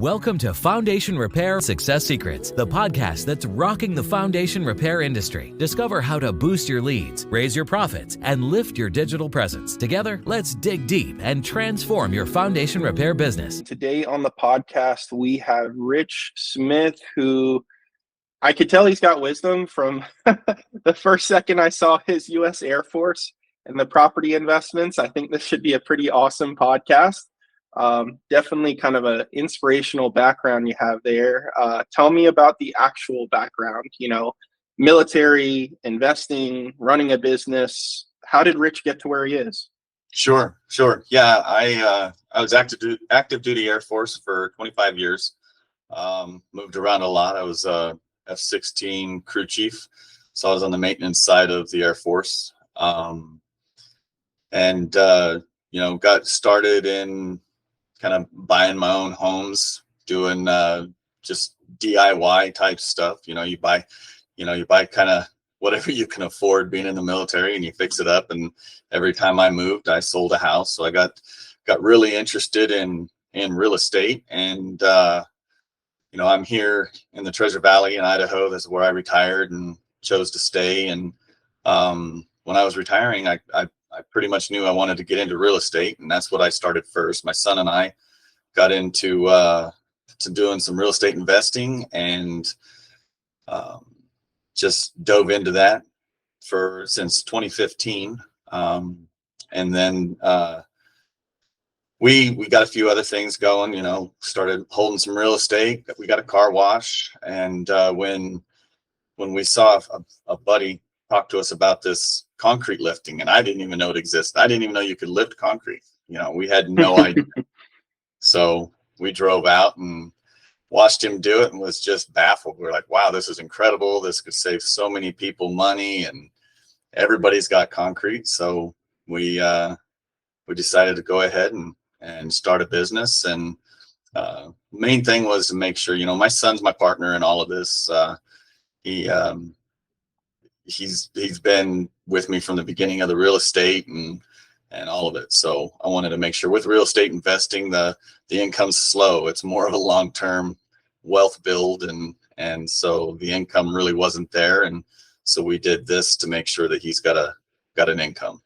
Welcome to Foundation Repair Success Secrets, the podcast that's rocking the foundation repair industry. Discover how to boost your leads, raise your profits, and lift your digital presence. Together, let's dig deep and transform your foundation repair business. Today on the podcast, we have Rich Smith, who I could tell he's got wisdom from the first second I saw his U.S. Air Force and the property investments. I think this should be a pretty awesome podcast. Definitely kind of an inspirational background you have there. Tell me about the actual background, military, investing, running a business. How did Rich get to where he is? Sure. Yeah, I was active duty Air Force for 25 years. Moved around a lot. I was F-16 crew chief, so I was on the maintenance side of the Air Force. Got started in kind of buying my own homes, doing just DIY type stuff. You buy kind of whatever you can afford being in the military, and you fix it up. And every time I moved, I sold a house. So I got really interested in real estate. And I'm here in the Treasure Valley in Idaho. That's where I retired and chose to stay. And when I was retiring, I pretty much knew I wanted to get into real estate, and that's what I started first. My son and I got into to doing some real estate investing, and just dove into that since 2015. And then we got a few other things going. Started holding some real estate. We got a car wash, and when we saw a buddy talk to us about this concrete lifting, and I didn't even know it existed. I didn't even know you could lift concrete. We had no idea. So we drove out and watched him do it and was just baffled. We're like, wow, this is incredible. This could save so many people money, and everybody's got concrete. So we decided to go ahead and start a business. And main thing was to make sure, my son's my partner in all of this. He's been with me from the beginning of the real estate and all of it. So I wanted to make sure with real estate investing, the income's slow. It's more of a long-term wealth build. And so the income really wasn't there. And so we did this to make sure that he's got an income.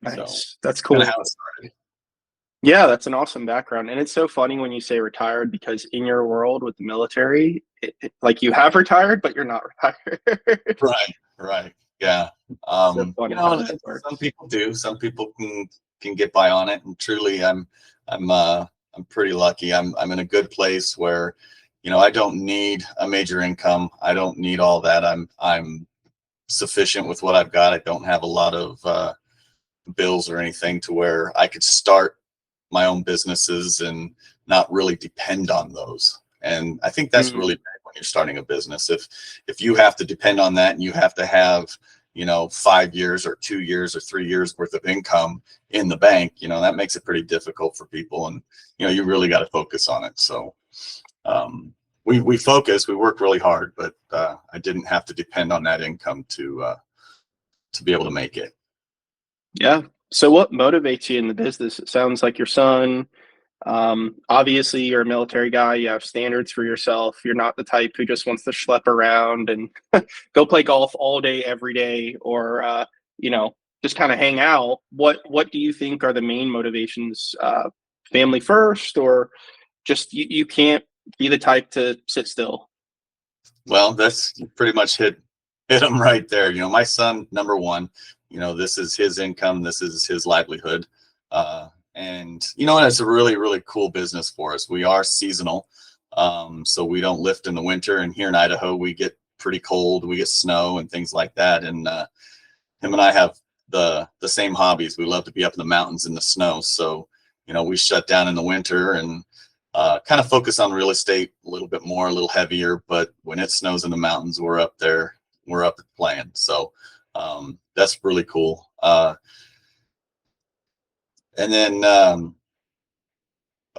Nice. So that's cool. How it started. Yeah, that's an awesome background. And it's so funny when you say retired, because in your world with the military, like you have retired, but you're not retired. Right. Yeah. So funny some people do. Some people can get by on it. And truly, I'm pretty lucky. I'm in a good place where, I don't need a major income. I don't need all that. I'm sufficient with what I've got. I don't have a lot of bills or anything to where I could start my own businesses and not really depend on those. And I think that's really bad when you're starting a business. If you have to depend on that, and you have to have 5 years or 2 years or 3 years worth of income in the bank, that makes it pretty difficult for people. And you really got to focus on it. So we work really hard, but I didn't have to depend on that income to be able to make it. Yeah. So what motivates you in the business? It sounds like your son. Obviously you're a military guy. You have standards for yourself. You're not the type who just wants to schlep around and go play golf all day, every day, or, just kind of hang out. What do you think are the main motivations? Family first, or just you can't be the type to sit still? Well, that's pretty much hit them right there. My son, number one, this is his income. This is his livelihood. And it's a really, really cool business for us. We are seasonal. So we don't lift in the winter, and here in Idaho, we get pretty cold. We get snow and things like that. And him and I have the same hobbies. We love to be up in the mountains in the snow. So, we shut down in the winter and kind of focus on real estate a little bit more, a little heavier. But when it snows in the mountains, we're up there. We're up playing. So that's really cool. And then, of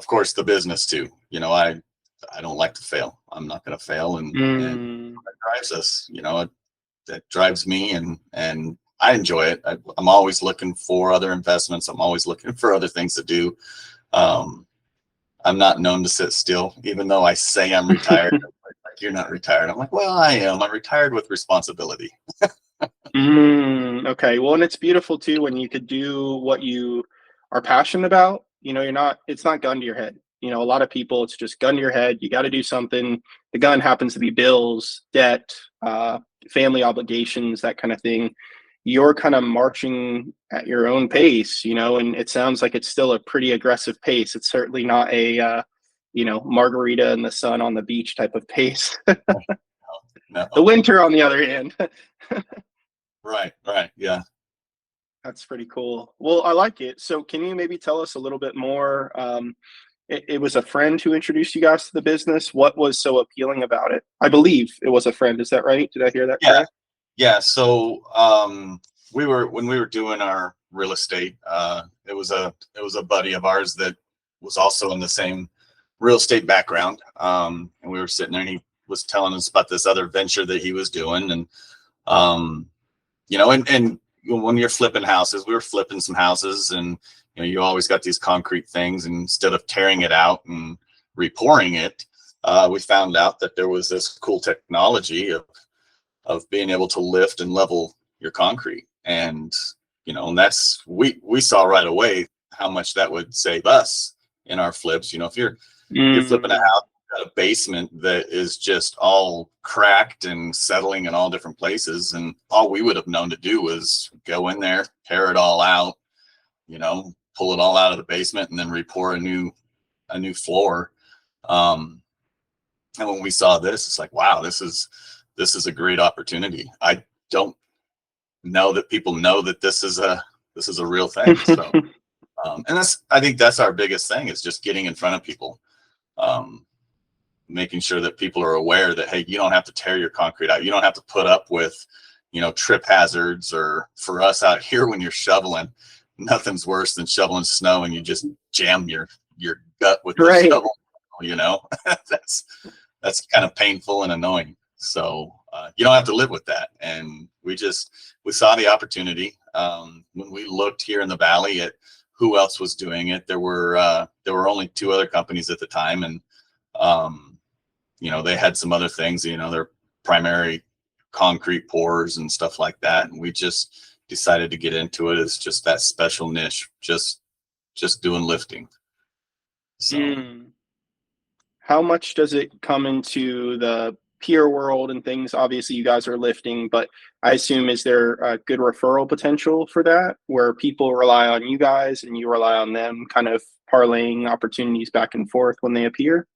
course, the business too. I don't like to fail. I'm not going to fail, and that drives us. That drives me, and I enjoy it. I'm always looking for other investments. I'm always looking for other things to do. I'm not known to sit still, even though I say I'm retired. Like, you're not retired. I'm like, well, I am. I'm retired with responsibility. Okay. Well, and it's beautiful too when you could do what you are passionate about. It's not gun to your head. A lot of people, it's just gun to your head. You got to do something. The gun happens to be bills, debt, family obligations, that kind of thing. You're kind of marching at your own pace, and it sounds like it's still a pretty aggressive pace. It's certainly not a, margarita in the sun on the beach type of pace. No. The winter, on the other hand. Right. Yeah. That's pretty cool. Well, I like it. So can you maybe tell us a little bit more? It was a friend who introduced you guys to the business. What was so appealing about it? I believe it was a friend. Is that right? Did I hear that Yeah. correct? Yeah. So when we were doing our real estate, it was a buddy of ours that was also in the same real estate background. And we were sitting there, and he was telling us about this other venture that he was doing. And and when you're flipping houses, we were flipping some houses, and you always got these concrete things, and instead of tearing it out and repouring it, we found out that there was this cool technology of being able to lift and level your concrete. And and that's we saw right away how much that would save us in our flips. If you're flipping a house, got a basement that is just all cracked and settling in all different places, and all we would have known to do was go in there, tear it all out, pull it all out of the basement, and then re-pour a new floor. And when we saw this, it's like, wow, this is a great opportunity. I don't know that people know that this is a real thing. So and I think that's our biggest thing, is just getting in front of people. Making sure that people are aware that, hey, you don't have to tear your concrete out. You don't have to put up with, trip hazards. Or for us out here, when you're shoveling, nothing's worse than shoveling snow and you just jam your gut with the shovel. That's kind of painful and annoying. So you don't have to live with that. And we saw the opportunity. When we looked here in the Valley at who else was doing it, there were only 2 other companies at the time, and they had some other things, their primary concrete pours and stuff like that. And we just decided to get into it as just that special niche, just doing lifting. So how much does it come into the peer world and things? Obviously you guys are lifting, but I assume, is there a good referral potential for that, where people rely on you guys and you rely on them, kind of parlaying opportunities back and forth when they appear?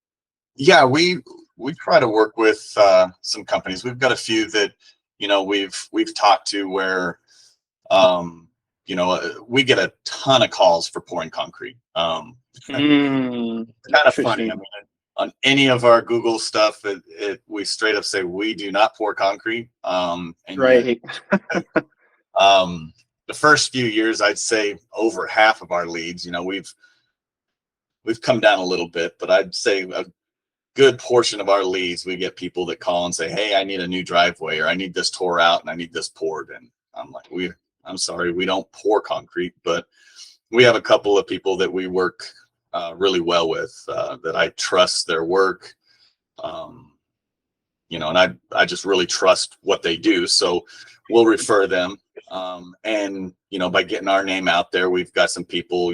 Yeah, we try to work with some companies. We've got a few that we've talked to where we get a ton of calls for pouring concrete. Kind of funny. I mean, on any of our Google stuff, we straight up say we do not pour concrete. And right. Yet, the first few years, I'd say over half of our leads, we've come down a little bit, but I'd say a good portion of our leads, we get people that call and say, hey, I need a new driveway, or I need this tore out and I need this poured. And I'm like, I'm sorry, we don't pour concrete, but we have a couple of people that we work really well with, that I trust their work. And I just really trust what they do. So we'll refer them. And, by getting our name out there, we've got some people,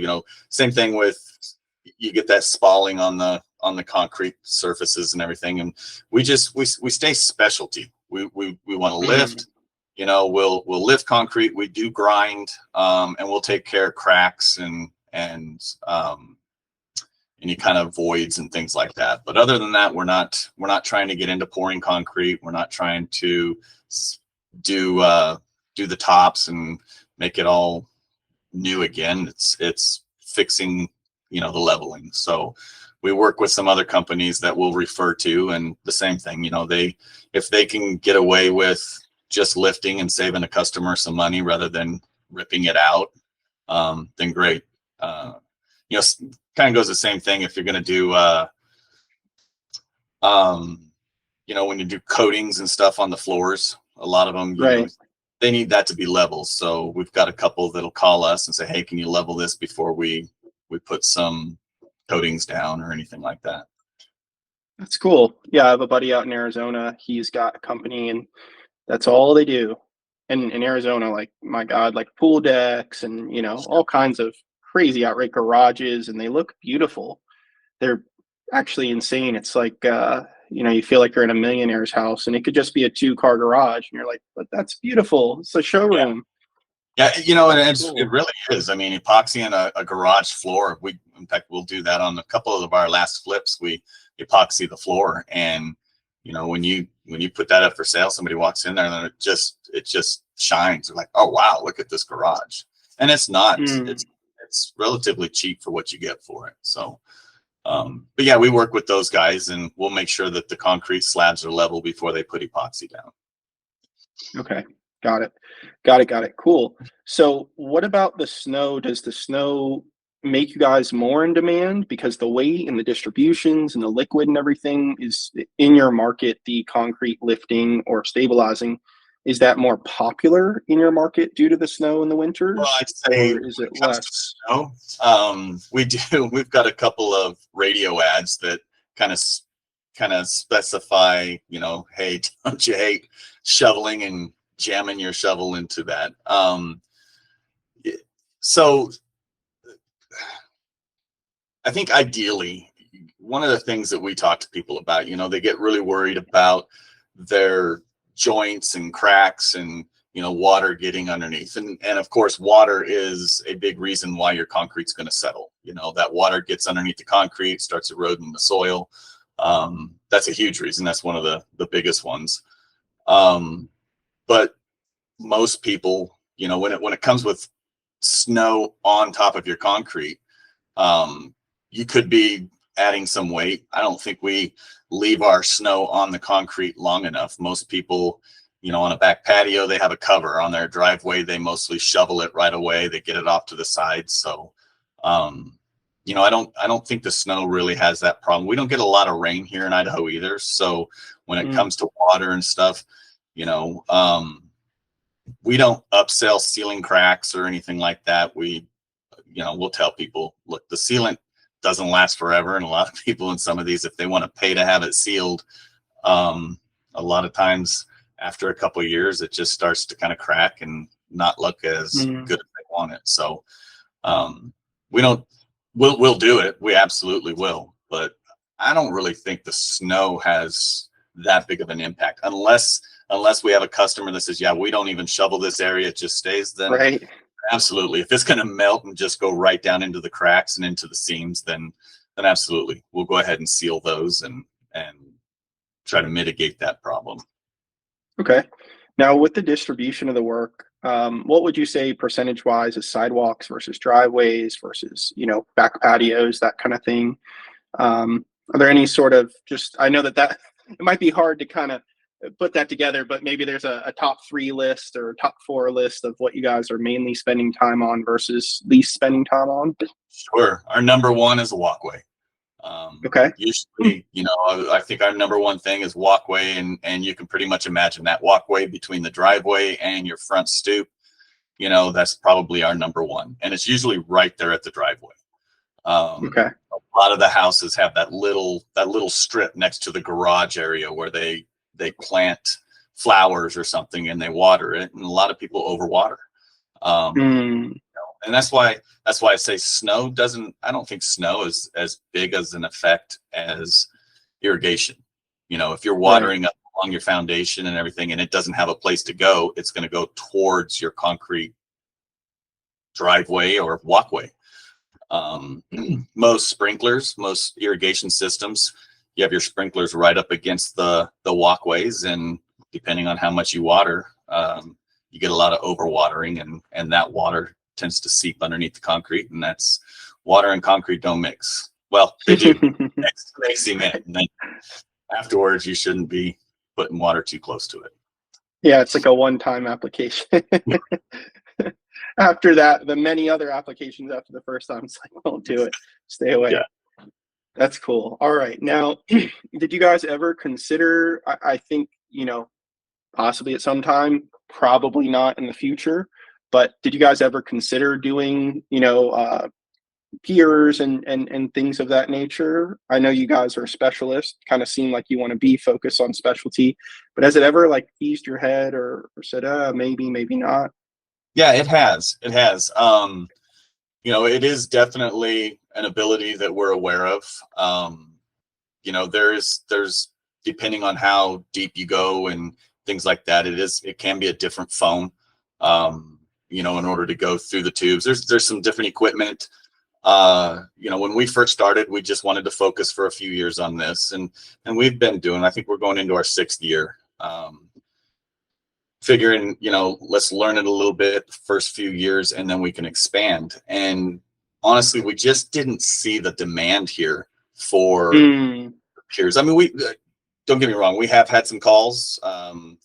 same thing with, you get that spalling on the concrete surfaces and everything. And we stay specialty. We want to lift, we'll lift concrete. We do grind, and we'll take care of cracks and any kind of voids and things like that. But other than that, we're not trying to get into pouring concrete. We're not trying to do the tops and make it all new again. It's fixing, the leveling. So we work with some other companies that we'll refer to, and the same thing, if they can get away with just lifting and saving a customer some money rather than ripping it out, then great. Kind of goes the same thing if you're going to do, when you do coatings and stuff on the floors, a lot of them, they need that to be level. So we've got a couple that'll call us and say, hey, can you level this before we put some coatings down or anything like that. That's cool. Yeah, I have a buddy out in Arizona. He's got a company, and that's all they do. And in Arizona, like, my God, like pool decks and, all kinds of crazy outright garages, and they look beautiful. They're actually insane. It's like, you feel like you're in a millionaire's house, and it could just be a 2-car garage. And you're like, but that's beautiful. It's a Yeah. showroom. Yeah, and Cool. it really is. I mean, epoxy in a garage floor. In fact, we'll do that on a couple of our last flips. We epoxy the floor, and when you put that up for sale, somebody walks in there and it just shines. They're like, oh wow, look at this garage. And it's not. It's relatively cheap for what you get for it. So, but yeah, we work with those guys, and we'll make sure that the concrete slabs are level before they put epoxy down. Okay. Got it. Cool. So what about the snow? Does the snow make you guys more in demand because the weight and the distributions and the liquid and everything is in your market, the concrete lifting or stabilizing, is that more popular in your market due to the snow in the winters? Well, I'd say or is it less? Snow, we've got a couple of radio ads that kind of specify, hey, don't you hate shoveling and jamming your shovel into that? So I think ideally, one of the things that we talk to people about, they get really worried about their joints and cracks and, water getting underneath. And of course, water is a big reason why your concrete's going to settle. That water gets underneath the concrete, starts eroding the soil. That's a huge reason. That's one of the biggest ones. But most people, when it comes with snow on top of your concrete, you could be adding some weight. I don't think we leave our snow on the concrete long enough. Most people, on a back patio, they have a cover. On their driveway, they mostly shovel it right away. They get it off to the side. So, I don't think the snow really has that problem. We don't get a lot of rain here in Idaho either. So when it comes to water and stuff, we don't upsell sealing cracks or anything like that. We'll tell people, look, the sealant doesn't last forever. And a lot of people in some of these, if they want to pay to have it sealed, a lot of times after a couple of years, it just starts to kind of crack and not look as good as they want it. So we'll do it. We absolutely will. But I don't really think the snow has that big of an impact unless we have a customer that says, yeah, we don't even shovel this area, it just stays. Then right. Absolutely. If it's going to melt and just go right down into the cracks and into the seams, then absolutely, we'll go ahead and seal those and try to mitigate that problem. Okay. Now, with the distribution of the work, what would you say percentage-wise is sidewalks versus driveways versus, back patios, that kind of thing? Are there any sort of I know that it might be hard to kind of put that together, but maybe there's a top 3 list or top 4 list of what you guys are mainly spending time on versus least spending time on? Sure. Our number one is a walkway. Okay. Usually, I think our number one thing is walkway, and you can pretty much imagine that walkway between the driveway and your front stoop. That's probably our number one, and it's usually right there at the driveway. Okay. A lot of the houses have that little strip next to the garage area where they plant flowers or something and they water it, and a lot of people overwater. And that's why I say I don't think snow is as big as an effect as irrigation. If you're watering up along your foundation and everything and it doesn't have a place to go, it's going to go towards your concrete driveway or walkway. Most irrigation systems, you have your sprinklers right up against the walkways, and depending on how much you water, you get a lot of overwatering, and that water tends to seep underneath the concrete, and that's water and concrete don't mix. Well, they do. They cement, and then afterwards you shouldn't be putting water too close to it. Yeah, it's like a one-time application. After that, the many other applications after the first time, it's like, don't do it. Stay away. Yeah. That's cool. All right. Now, did you guys ever consider, I think, possibly at some time, probably not in the future, but did you guys ever consider doing, peers and things of that nature? I know you guys are specialists, kind of seem like you want to be focused on specialty, but has it ever like eased your head or said, maybe not? Yeah, it has. It has. It is definitely an ability that we're aware of. There's depending on how deep you go and things like that, it can be a different foam. In order to go through the tubes, there's some different equipment. When we first started, we just wanted to focus for a few years on this, and we've been doing. I think we're going into our 6th year. Figuring, let's learn it a little bit the first few years, and then we can expand. And honestly, we just didn't see the demand here for peers. I mean, we don't get me wrong, we have had some calls.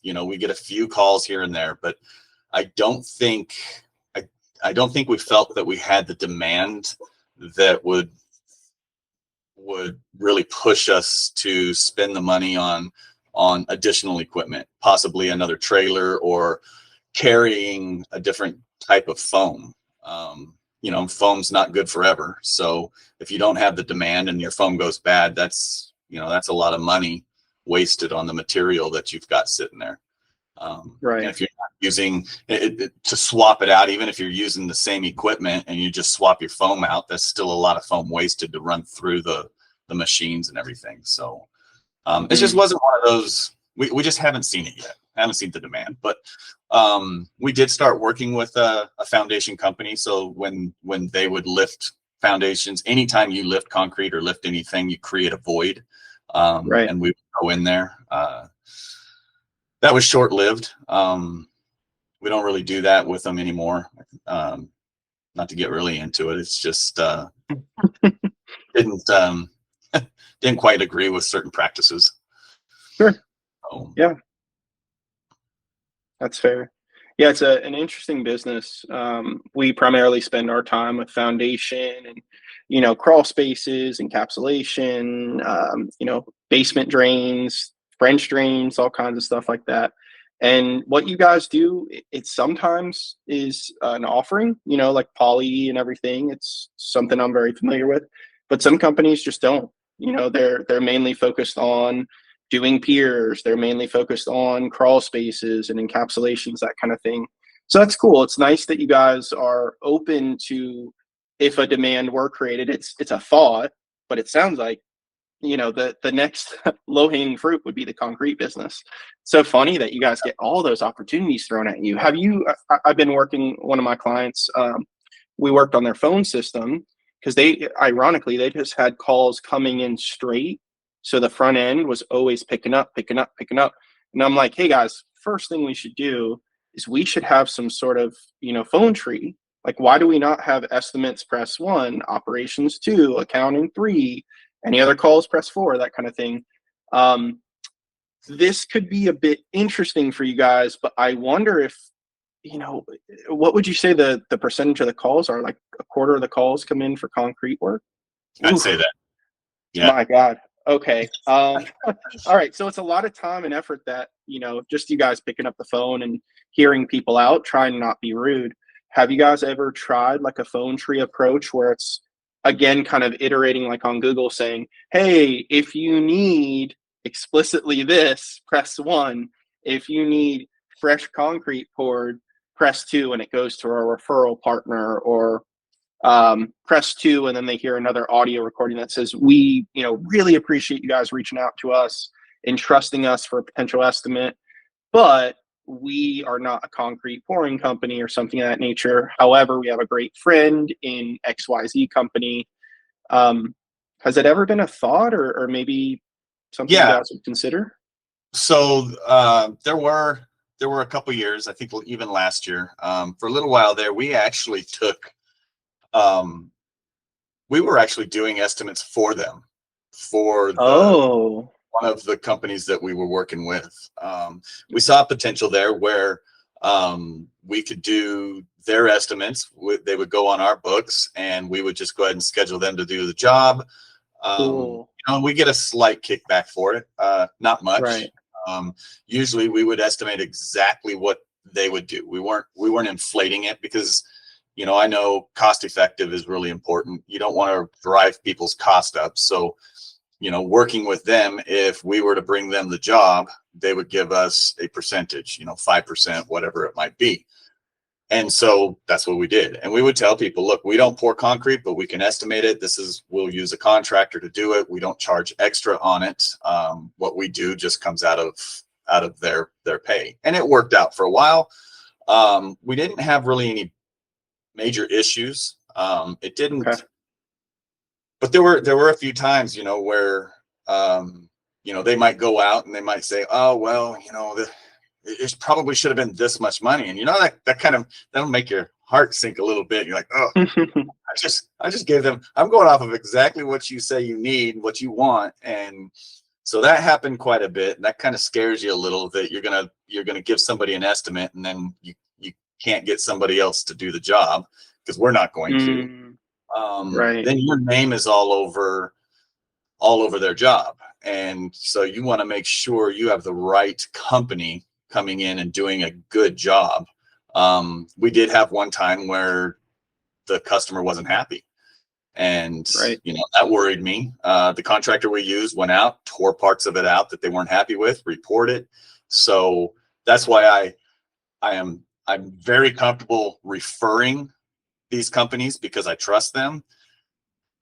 We get a few calls here and there, but I don't think we felt that we had the demand that would really push us to spend the money on additional equipment, possibly another trailer or carrying a different type of foam. Foam's not good forever. So if you don't have the demand and your foam goes bad, that's a lot of money wasted on the material that you've got sitting there. Right. And if you're not using it to swap it out, even if you're using the same equipment and you just swap your foam out, that's still a lot of foam wasted to run through the machines and everything. So it just wasn't one of those. We just haven't seen it yet. I haven't seen the demand, but we did start working with a foundation company. So when they would lift foundations, anytime you lift concrete or lift anything, you create a void. Right. And we would go in there. That was short-lived. We don't really do that with them anymore. Not to get really into it. It's just didn't quite agree with certain practices. Sure. So. Yeah. That's fair. Yeah, it's an interesting business. We primarily spend our time with foundation and, crawl spaces, encapsulation, basement drains, French drains, all kinds of stuff like that. And what you guys do, it sometimes is an offering, like poly and everything. It's something I'm very familiar with, but some companies just don't. They're mainly focused on doing piers. They're mainly focused on crawl spaces and encapsulations, that kind of thing. So that's cool. It's nice that you guys are open to, if a demand were created, it's a thought, but it sounds like, the next low-hanging fruit would be the concrete business. So funny that you guys get all those opportunities thrown at you. I've been working, one of my clients, we worked on their phone system because they just had calls coming in straight. So the front end was always picking up. And I'm like, hey guys, first thing we should do is we should have some sort of, phone tree. Like, why do we not have estimates press 1, operations 2, accounting 3, any other calls press 4, that kind of thing. This could be a bit interesting for you guys, but I wonder if, what would you say the percentage of the calls are? Like a quarter of the calls come in for concrete work? I'd say that. Yeah. My God. Okay. All right. So it's a lot of time and effort that, just you guys picking up the phone and hearing people out, trying to not be rude. Have you guys ever tried like a phone tree approach where it's, again, kind of iterating like on Google saying, hey, if you need explicitly this, press 1. If you need fresh concrete poured, press 2, and it goes to a referral partner, or press 2, and then they hear another audio recording that says, we, really appreciate you guys reaching out to us and trusting us for a potential estimate, but we are not a concrete pouring company or something of that nature. However, we have a great friend in XYZ company. Has it ever been a thought or maybe something you guys would consider? So there were a couple years, I think even last year, for a little while there, we actually took, we were actually doing estimates for them, for one of the companies that we were working with. We saw potential there where we could do their estimates. They would go on our books and we would just go ahead and schedule them to do the job. Cool. We get a slight kickback for it, not much. Right. Usually we would estimate exactly what they would do. We weren't inflating it because, I know cost effective is really important. You don't want to drive people's cost up. So, working with them, if we were to bring them the job, they would give us a percentage, 5%, whatever it might be. And so that's what we did. And we would tell people, look, we don't pour concrete, but we can estimate it. We'll use a contractor to do it. We don't charge extra on it. What we do just comes out of their pay. And it worked out for a while. We didn't have really any major issues. It didn't, Okay. but there were a few times, where, they might go out and they might say, oh, well, it probably should have been this much money. And that'll make your heart sink a little bit. You're like, oh, I just gave them, I'm going off of exactly what you say you need, what you want. And so that happened quite a bit. And that kind of scares you a little, that you're going to give somebody an estimate and then you can't get somebody else to do the job, because we're not going to. Right. Then your name is all over their job. And so you want to make sure you have the right company coming in and doing a good job. We did have one time where the customer wasn't happy, and Right. that worried me. The contractor we used went out, tore parts of it out that they weren't happy with, reported. So that's why I'm very comfortable referring these companies, because I trust them.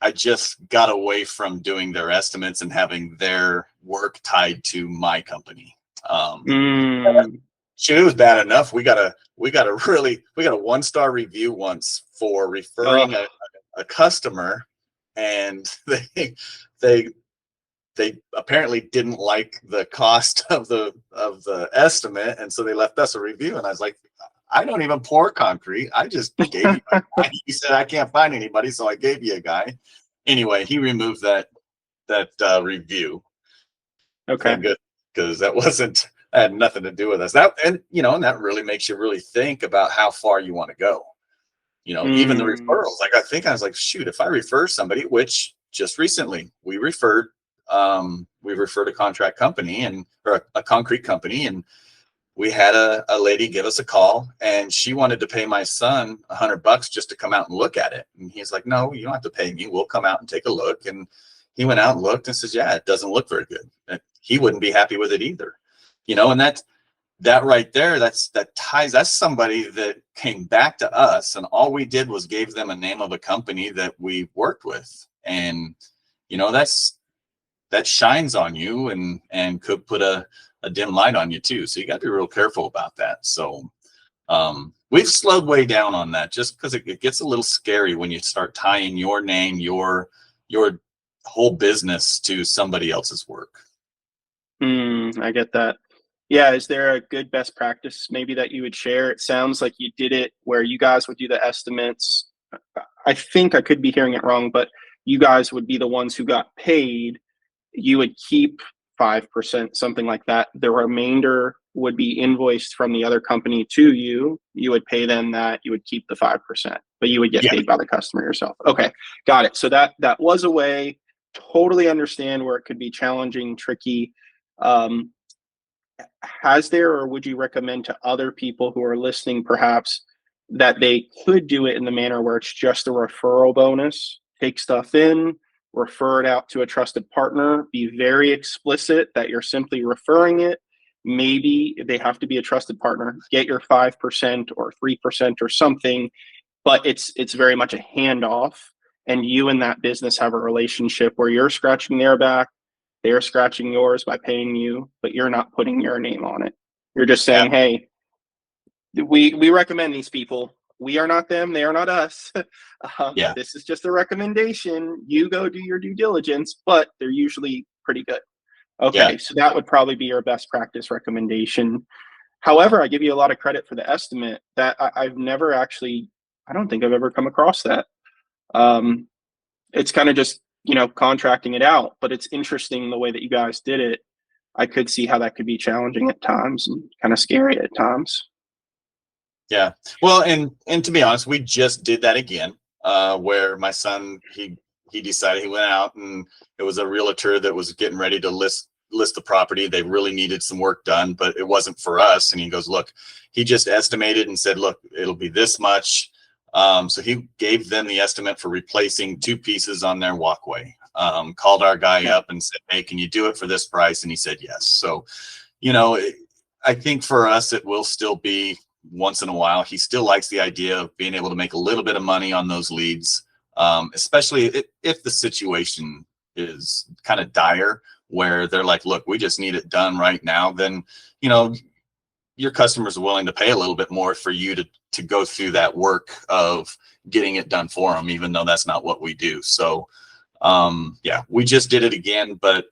I just got away from doing their estimates and having their work tied to my company. Shoot, it was bad enough. We got a 1-star review once for referring a customer, and they apparently didn't like the cost of the estimate, and so they left us a review. And I was like, I don't even pour concrete. I just gave you a guy. He said, I can't find anybody, so I gave you a guy. Anyway, he removed that review. Okay. Thank goodness, because that had nothing to do with us. And that really makes you really think about how far you want to go. Even the referrals. Like, I was like, shoot, if I refer somebody, which just recently we referred a contract company or a concrete company, and we had a lady give us a call, and she wanted to pay my son $100 just to come out and look at it. And he's like, no, you don't have to pay me. We'll come out and take a look. And he went out and looked and says, yeah, it doesn't look very good. And he wouldn't be happy with it either. And that right there, that's somebody that came back to us, and all we did was gave them a name of a company that we worked with. And, that shines on you and could put a dim light on you too. So you got to be real careful about that. So we've slowed way down on that, just because it gets a little scary when you start tying your name, your whole business to somebody else's work. I get that. Yeah. Is there a good best practice maybe that you would share? It sounds like you did it where you guys would do the estimates. I think I could be hearing it wrong, but you guys would be the ones who got paid. You would keep 5%, something like that. The remainder would be invoiced from the other company to you. You would pay them that. You would keep the 5%, but you would get paid by the customer yourself. Okay, got it. So that was a way. Totally understand where it could be challenging, tricky. Has there, or would you recommend to other people who are listening, perhaps, that they could do it in the manner where it's just a referral bonus? Take stuff in, refer it out to a trusted partner, be very explicit that you're simply referring it. Maybe they have to be a trusted partner, get your 5% or 3% or something, but it's very much a handoff, and you and that business have a relationship where you're scratching their back, they're scratching yours by paying you, but you're not putting your name on it. You're just saying, hey, we recommend these people. We are not them. They are not us. This is just a recommendation. You go do your due diligence, but they're usually pretty good. Okay, so that would probably be your best practice recommendation. However, I give you a lot of credit for the estimate. That I've never actually, I don't think I've ever come across that. It's kind of just, contracting it out, but it's interesting the way that you guys did it. I could see how that could be challenging at times and kind of scary at times. Yeah. Well, and to be honest, we just did that again, where my son, he decided, he went out, and it was a realtor that was getting ready to list the property. They really needed some work done, but it wasn't for us. And he goes, look, he just estimated and said, look, it'll be this much. So he gave them the estimate for replacing 2 pieces on their walkway. Called our guy up and said, hey, can you do it for this price? And he said yes. So, you know, I think for us, it will still be once in a while. He still likes the idea of being able to make a little bit of money on those leads, especially if the situation is kind of dire, where they're like, look, we just need it done right now. Then, you know, your customers are willing to pay a little bit more for you to go through that work of getting it done for them, even though that's not what we do. So, yeah, we just did it again, but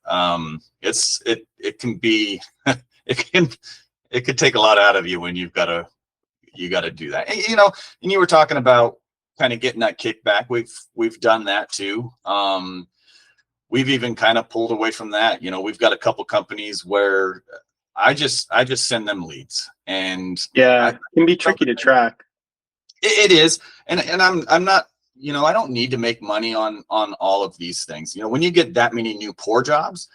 it can be it could take a lot out of you when you got to do that. And, you know, and you were talking about kind of getting that kickback. We've done that too. We've even kind of pulled away from that. You know, we've got a couple companies where I just send them leads, and it can be tricky to track. It is, and I'm not, you know, I don't need to make money on all of these things. You know, when you get that many new poor jobs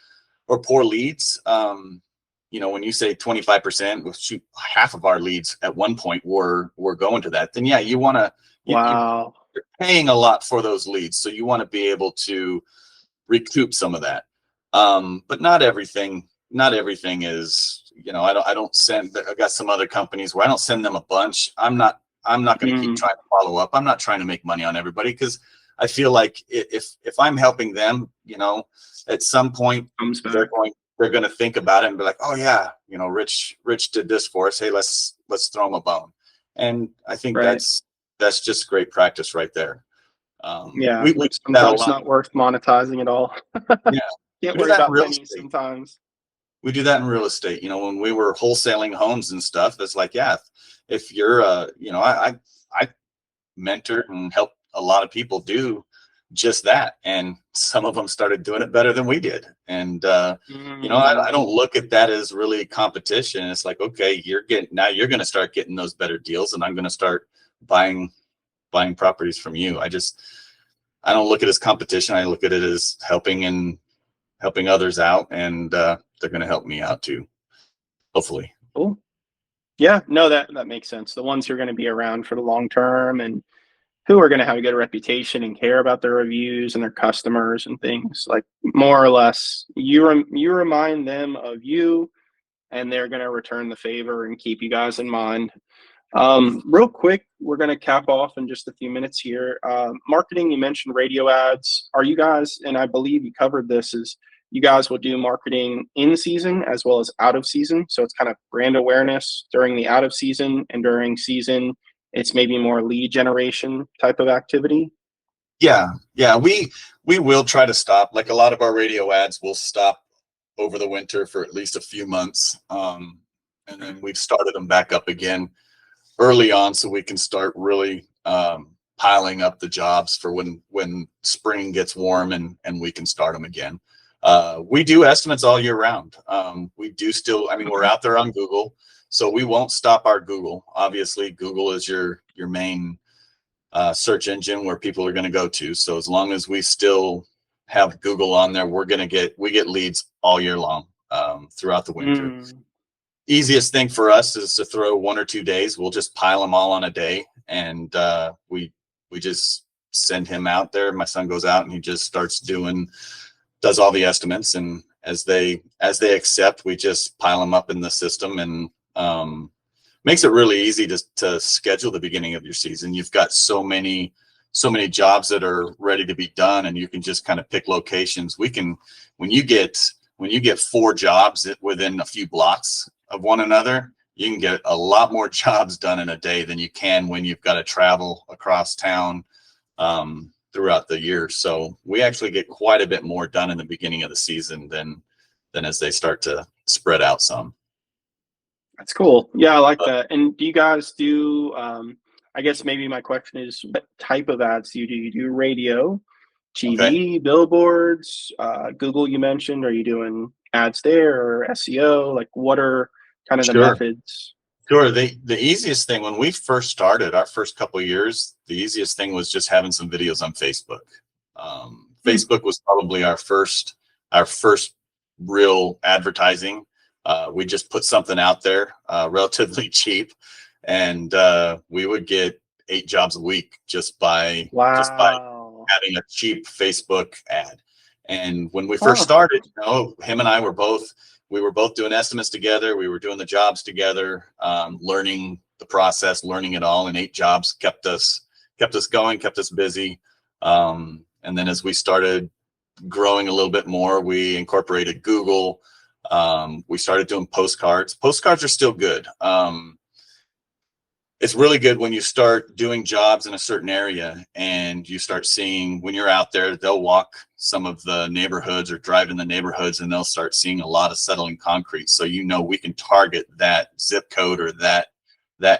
or poor leads, you know, when you say 25%, well, shoot, half of our leads at one point were going to that, then yeah, you want to, Wow, you're paying a lot for those leads, so you want to be able to recoup some of that. But not everything is, you know, I don't send, I've got some other companies where I don't send them a bunch. I'm not going to keep trying to follow up. I'm not trying to make money on everybody, because I feel like if I'm helping them, you know, at some point they're going to think about it and be like, oh yeah, you know, Rich did this for us. Hey, let's throw him a bone. And I think that's just great practice right there. We sometimes not worth monetizing at all. Yeah. Can't worry about pennies sometimes. We do that in real estate. You know, when we were wholesaling homes and stuff, it's like, yeah, if you're, you know, I mentored and helped a lot of people do just that. And some of them started doing it better than we did. And, you know, I don't look at that as really competition. It's like, okay, you're going to start getting those better deals, and I'm going to start buying properties from you. I don't look at it as competition. I look at it as helping others out, and they're going to help me out too, hopefully. Cool. Yeah, no, that makes sense. The ones who are going to be around for the long term and who are going to have a good reputation and care about their reviews and their customers and things, like, more or less, you remind them of you, and they're going to return the favor and keep you guys in mind. Real quick, we're going to cap off in just a few minutes here. Marketing, you mentioned radio ads. Are you guys, and I believe you covered this, is you guys will do marketing in season as well as out of season. So it's kind of brand awareness during the out of season, and during season, it's maybe more lead generation type of activity. Yeah. We will try to stop. Like, a lot of our radio ads will stop over the winter for at least a few months. And then we've started them back up again early on, so we can start really piling up the jobs for when spring gets warm and we can start them again. We do estimates all year round. We do still, I mean, we're out there on Google, so we won't stop our Google. Obviously, Google is your main search engine where people are going to go to. So as long as we still have Google on there, we get leads all year long, throughout the winter. Easiest thing for us is to throw 1 or 2 days. We'll just pile them all on a day, and we just send him out there. My son goes out and he just does all the estimates, and as they accept, we just pile them up in the system, and makes it really easy to schedule the beginning of your season. You've got so many jobs that are ready to be done, and you can just kind of pick locations. When you get 4 jobs within a few blocks of one another, you can get a lot more jobs done in a day than you can when you've got to travel across town throughout the year. So we actually get quite a bit more done in the beginning of the season than as they start to spread out some. That's cool. Yeah, I like that. And do you guys do, I guess maybe my question is, what type of ads do you do? You do radio, TV, billboards, Google you mentioned. Are you doing ads there, or SEO? Like, what are kind of the methods? Sure. The easiest thing, when we first started, our first couple of years, the easiest thing was just having some videos on Facebook. Facebook was probably our first real advertising. We just put something out there, relatively cheap, and we would get 8 jobs a week just by Wow. having a cheap Facebook ad. And when we first Huh. started, him and I were both doing estimates together. We were doing the jobs together, learning the process, learning it all. And 8 jobs kept us going, kept us busy. And then as we started growing a little bit more, we incorporated Google. We started doing postcards. Postcards are still good. It's really good when you start doing jobs in a certain area and you start seeing, when you're out there, they'll walk some of the neighborhoods or drive in the neighborhoods and they'll start seeing a lot of settling concrete. So, we can target that zip code or that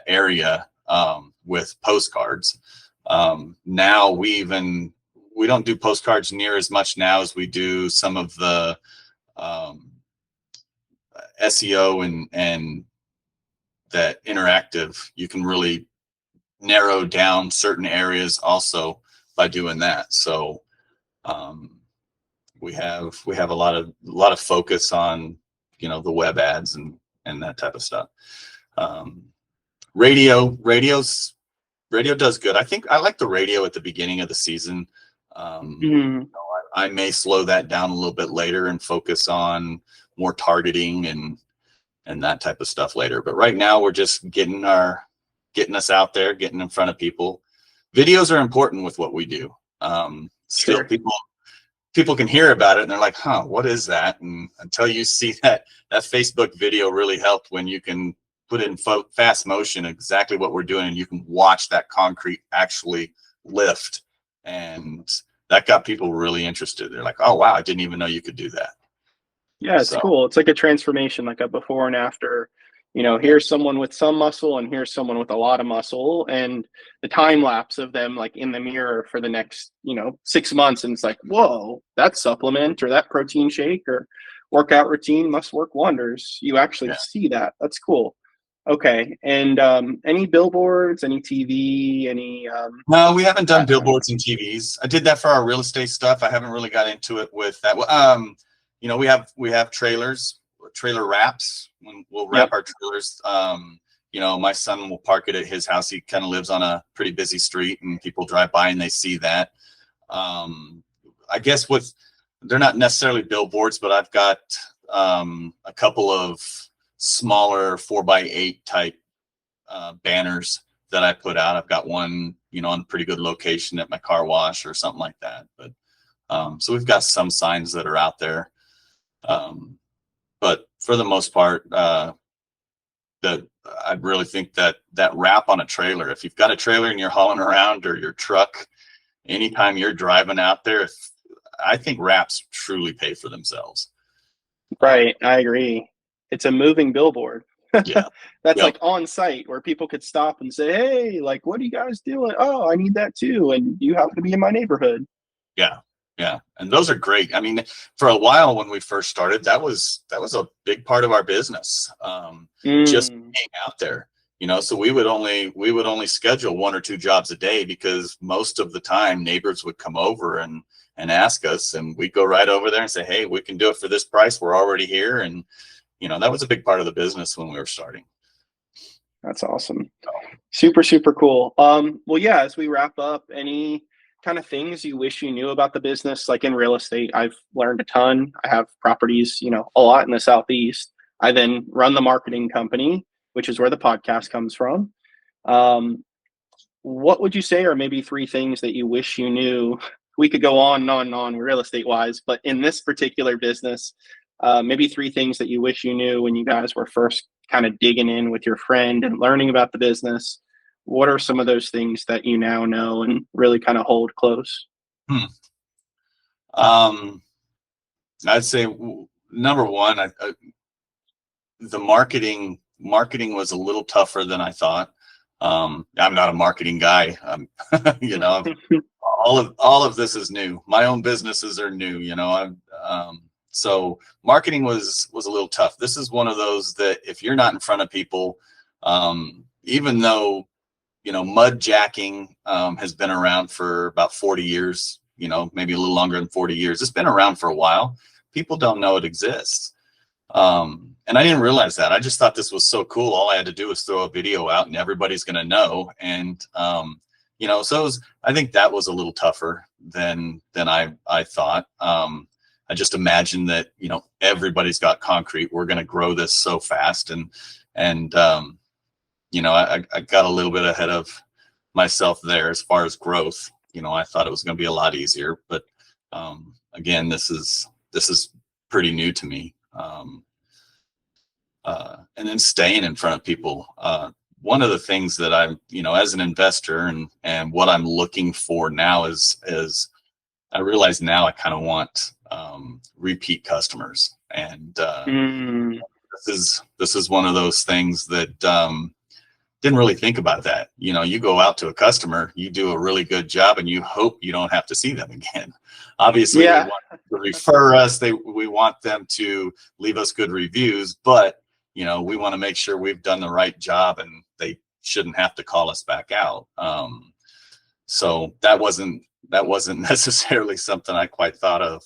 area with postcards. Now we don't do postcards near as much now as we do some of the SEO and that interactive. You can really narrow down certain areas also by doing that. So we have a lot of focus on the web ads and that type of stuff. Radio does good. I think I like the radio at the beginning of the season. I may slow that down a little bit later and focus on more targeting and that type of stuff later. But right now we're just getting us out there, getting in front of people. Videos are important with what we do. Still, Sure. people can hear about it and they're like, huh, what is that? And until you see that Facebook video really helped, when you can put in fast motion exactly what we're doing and you can watch that concrete actually lift. And that got people really interested. They're like, oh, wow, I didn't even know you could do that. Yeah, it's cool. It's like a transformation, like a before and after. Here's someone with some muscle and here's someone with a lot of muscle, and the time lapse of them like in the mirror for the next 6 months, and it's like, whoa, that supplement or that protein shake or workout routine must work wonders. You actually see that. That's cool. Okay. And any billboards, any TV, any No, we haven't done billboards and TVs. I did that for our real estate stuff. I haven't really got into it with that. We have trailer wraps. We'll wrap our trailers. My son will park it at his house. He kind of lives on a pretty busy street and people drive by and they see that. I guess they're not necessarily billboards, but I've got a couple of smaller 4x8 type banners that I put out. I've got one, on a pretty good location at my car wash or something like that. But so we've got some signs that are out there. But for the most part, that I really think that wrap on a trailer, if you've got a trailer and you're hauling around, or your truck, anytime you're driving out there, I think wraps truly pay for themselves. Right. I agree. It's a moving billboard. Yeah. That's like on site where people could stop and say, hey, like, what are you guys doing? Oh, I need that too. And you happen to be in my neighborhood. Yeah. Yeah. And those are great. I mean, for a while when we first started, that was a big part of our business. Just being out there, so we would only schedule 1 or 2 jobs a day, because most of the time neighbors would come over and ask us, and we'd go right over there and say, hey, we can do it for this price. We're already here. And, that was a big part of the business when we were starting. That's awesome. Super, super cool. Well, yeah, as we wrap up, any kind of things you wish you knew about the business? Like in real estate, I've learned a ton. I have properties, a lot in the Southeast. I then run the marketing company, which is where the podcast comes from. What would you say are maybe 3 things that you wish you knew? We could go on and on and on real estate wise, but in this particular business, maybe 3 things that you wish you knew when you guys were first kind of digging in with your friend and learning about the business. What are some of those things that you now know and really kind of hold close? I'd say number one, the marketing was a little tougher than I thought. I'm not a marketing guy. All of this is new. My own businesses are new. So marketing was a little tough. This is one of those that if you're not in front of people, even though mud jacking has been around for about 40 years, maybe a little longer than 40 years. It's been around for a while. People don't know it exists. And I didn't realize that. I just thought this was so cool. All I had to do was throw a video out and everybody's going to know. And, so I think that was a little tougher than I thought. I just imagined that, everybody's got concrete. We're going to grow this so fast. And I got a little bit ahead of myself there as far as growth. I thought it was going to be a lot easier, but again, this is pretty new to me. And then staying in front of people. One of the things that I'm, as an investor and what I'm looking for now is I realize now I kind of want repeat customers. And this is one of those things that didn't really think about that. You go out to a customer, you do a really good job, and you hope you don't have to see them again. Obviously, yeah. We want them to refer us. We want them to leave us good reviews, but we want to make sure we've done the right job, and they shouldn't have to call us back out. So that wasn't necessarily something I quite thought of,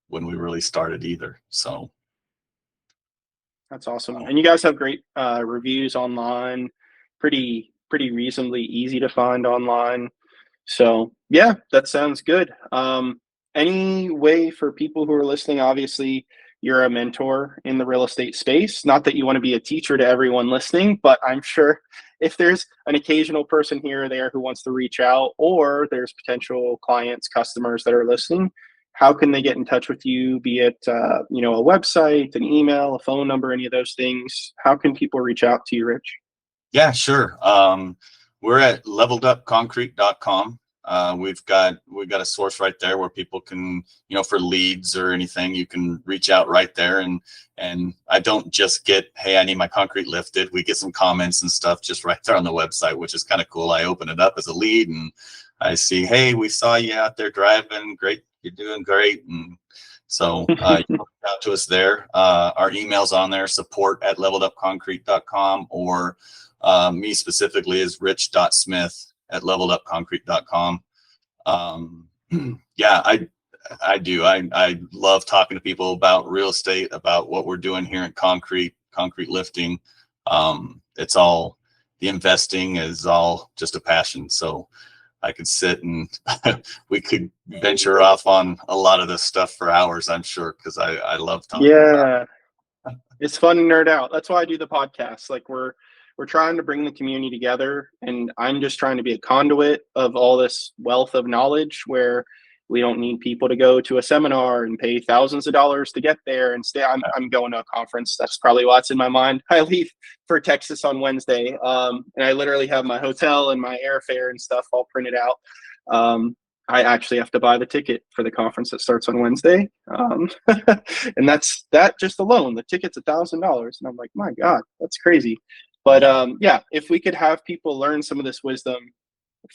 when we really started either. So. That's awesome. And you guys have great reviews online, pretty reasonably easy to find online. So yeah, that sounds good. Any way for people who are listening, obviously you're a mentor in the real estate space. Not that you want to be a teacher to everyone listening, but I'm sure if there's an occasional person here or there who wants to reach out, or there's potential clients, customers that are listening, how can they get in touch with you? Be it, a website, an email, a phone number, any of those things. How can people reach out to you, Rich? Yeah, sure. We're at leveledupconcrete.com. We've got a source right there where people can, for leads or anything, you can reach out right there. And I don't just get, hey, I need my concrete lifted. We get some comments and stuff just right there on the website, which is kind of cool. I open it up as a lead and I see, hey, we saw you out there driving. Great. You're doing great. And so you can reach out to us there. Our email's on there, support@leveledupconcrete.com, or me specifically is rich.smith@leveledupconcrete.com. Yeah, I do. I love talking to people about real estate, about what we're doing here in concrete lifting. It's all, the investing is all just a passion. So I could sit and we could venture off on a lot of this stuff for hours, I'm sure, because I love talking about it. It's fun to nerd out. That's why I do the podcast. Like we're trying to bring the community together, and I'm just trying to be a conduit of all this wealth of knowledge where we don't need people to go to a seminar and pay thousands of dollars to get there and stay. I'm going to a conference. That's probably what's in my mind. I leave for Texas on Wednesday. And I literally have my hotel and my airfare and stuff all printed out. I actually have to buy the ticket for the conference that starts on Wednesday. And that's that just alone. The ticket's $1,000. And I'm like, my God, that's crazy. But yeah, if we could have people learn some of this wisdom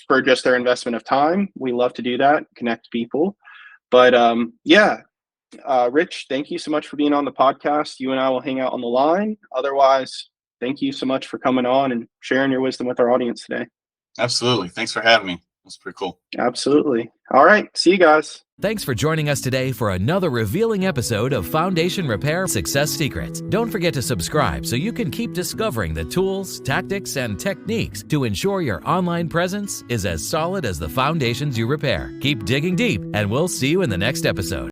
for just their investment of time, we love to do that, connect people. But Rich, thank you so much for being on the podcast. You and I will hang out on the line. Otherwise, thank you so much for coming on and sharing your wisdom with our audience today. Absolutely. Thanks for having me. That's pretty cool. Absolutely. All right. See you guys. Thanks for joining us today for another revealing episode of Foundation Repair Success Secrets. Don't forget to subscribe so you can keep discovering the tools, tactics, and techniques to ensure your online presence is as solid as the foundations you repair. Keep digging deep, and we'll see you in the next episode.